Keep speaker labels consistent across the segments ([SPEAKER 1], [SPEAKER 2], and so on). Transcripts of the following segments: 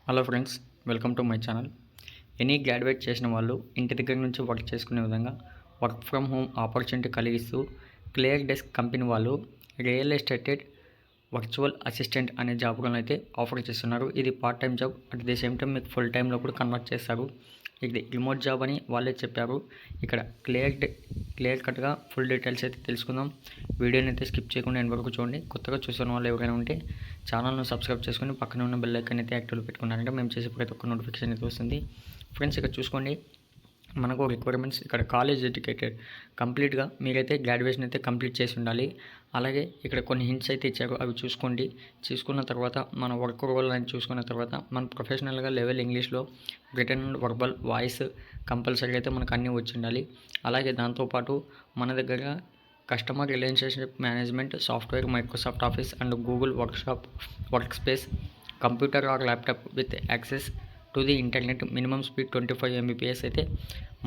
[SPEAKER 1] Hello friends, welcome to my channel. Any graduate చేసిన వాళ్ళు ఇంటి దగ్గర నుంచి వర్క్ చేసుకునే విధంగా వర్క్ ఫ్రమ్ హోమ్ ఆపర్చునిటీ కలిగిస్తూ క్లియర్ డెస్క్ కంపెనీ వాళ్ళు రియల్ ఎస్టేట్ వర్చువల్ అసిస్టెంట్ అనే జాబ్లను అయితే ఆఫర్ చేస్తున్నారు. ఇది part time job, at the same time మీకు ఫుల్ టైంలో కూడా కన్వర్ట్ చేస్తారు. ఇది రిమోట్ జాబ్ అని వాళ్ళే చెప్పారు. ఇక్కడ క్లియర్ కట్గా ఫుల్ డీటెయిల్స్ అయితే తెలుసుకుందాం. వీడియోని అయితే స్కిప్ చేయకుండా ఎండ్ వరకు చూడండి. కొత్తగా చూసిన వాళ్ళు ఎవరైనా ఉంటే ఛానల్ను సబ్స్క్రైబ్ చేసుకుని పక్కన ఉన్న బెల్ ఐకాన్ అయితే యాక్టివ్లో పెట్టుకున్నారంటే మేము చేసే ప్రతి ఒక్క నోటిఫికేషన్ అయితే వస్తుంది. ఫ్రెండ్స్, ఇక్కడ చూసుకోండి, మనకు రిక్వైర్మెంట్స్ ఇక్కడ కాలేజ్ ఎడ్యుకేటెడ్ కంప్లీట్గా మీరైతే గ్రాడ్యుయేషన్ అయితే కంప్లీట్ చేసి ఉండాలి. అలాగే ఇక్కడ కొన్ని హింట్స్ అయితే ఇచ్చారు, అవి చూసుకోండి. చూసుకున్న తర్వాత మన వర్క్ రోల్ అని చూసుకున్న తర్వాత మన ప్రొఫెషనల్గా లెవెల్ ఇంగ్లీష్లో return and verbal voice compulsory అయితే మనకు అన్నీ వచ్చి ఉండాలి. అలాగే దాంతోపాటు మన దగ్గర customer relationship management software, Microsoft office and Google work space, computer are laptop with access to the internet, minimum speed 25 Mbps అయితే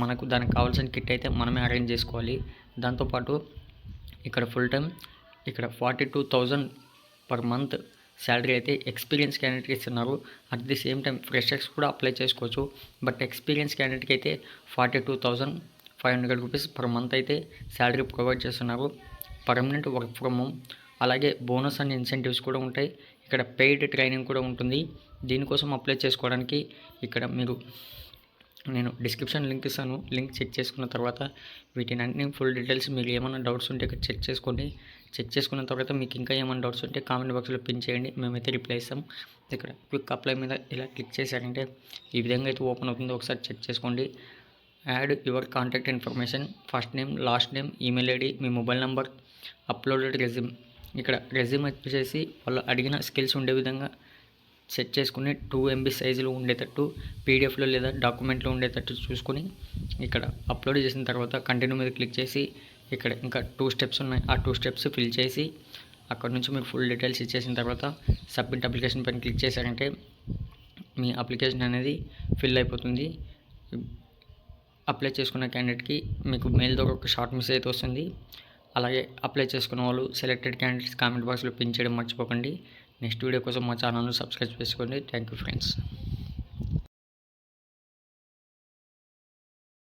[SPEAKER 1] మనకు దానికి కావాల్సిన కిట్ అయితే మనమే అరేంజ్ చేసుకోవాలి. దాంతోపాటు ఇక్కడ ఫుల్ టైం ఇక్కడ 42,000 పర్ మంత్ శాలరీ అయితే ఎక్స్పీరియన్స్ క్యాండిడేట్కి ఇస్తున్నారు. At the same time freshers కూడా అప్లై చేసుకోవచ్చు. బట్ ఎక్స్పీరియన్స్ క్యాండిడేట్కి అయితే 42,500 రూపీస్ పర్ మంత్ అయితే శాలరీ ప్రొవైడ్ చేస్తున్నారు. పర్మనెంట్ వర్క్ ఫ్రమ్ హోమ్, అలాగే బోనస్ అండ్ ఇన్సెంటివ్స్ కూడా ఉంటాయి. ఇక్కడ పెయిడ్ ట్రైనింగ్ కూడా ఉంటుంది. దీనికోసం అప్లై చేసుకోవడానికి ఇక్కడ నేను డిస్క్రిప్షన్ లింక్ ఇస్తాను. లింక్ చెక్ చేసుకున్న తర్వాత వీటిని అన్ని ఫుల్ డీటెయిల్స్, మీకు ఏమైనా డౌట్స్ ఉంటే ఇక్కడ చెక్ చేసుకోండి. చెక్ చేసుకున్న తర్వాత మీకు ఇంకా ఏమైనా డౌట్స్ ఉంటే కామెంట్ బాక్స్లో పిన్ చేయండి, మేమైతే రిప్లై ఇస్తాం. ఇక్కడ క్విక్ అప్లై మీద ఇలా క్లిక్ చేశారంటే ఈ విధంగా అయితే ఓపెన్ అవుతుందో ఒకసారి చెక్ చేసుకోండి. Add your contact information, first name, last name, email ID, me mobile number, uploaded resume. ఇక్కడ రెజ్యూమ్ వచ్చేసి వాళ్ళు అడిగిన స్కిల్స్ ఉండే విధంగా సెట్ చేసుకుని 2 MB సైజులో ఉండేటట్టు, పీడిఎఫ్లో లేదా డాక్యుమెంట్లో ఉండేటట్టు చూసుకొని ఇక్కడ అప్లోడ్ చేసిన తర్వాత కంటిన్యూ మీద క్లిక్ చేసి ఇక్కడ ఇంకా 2 స్టెప్స్ ఉన్నాయి. ఆ 2 స్టెప్స్ ఫిల్ చేసి అక్కడ నుంచి మీకు ఫుల్ డీటెయిల్స్ ఇచ్చేసిన తర్వాత సబ్మిట్ అప్లికేషన్ పైన క్లిక్ చేశారంటే మీ అప్లికేషన్ అనేది ఫిల్ అయిపోతుంది. అప్లై చేసుకున్న క్యాండిడేట్కి మీకు మెయిల్ ద్వారా ఒక షార్ట్ మెసేజ్ అయితే వస్తుంది. అలాగే అప్లై చేసుకున్న వాళ్ళు సెలెక్టెడ్ క్యాండిడేట్స్ కామెంట్ బాక్స్లో పిన్ చేయడం మర్చిపోకండి. నెక్స్ట్ వీడియో కోసం మా ఛానల్ను సబ్స్క్రైబ్ చేసుకోండి. Thank you friends.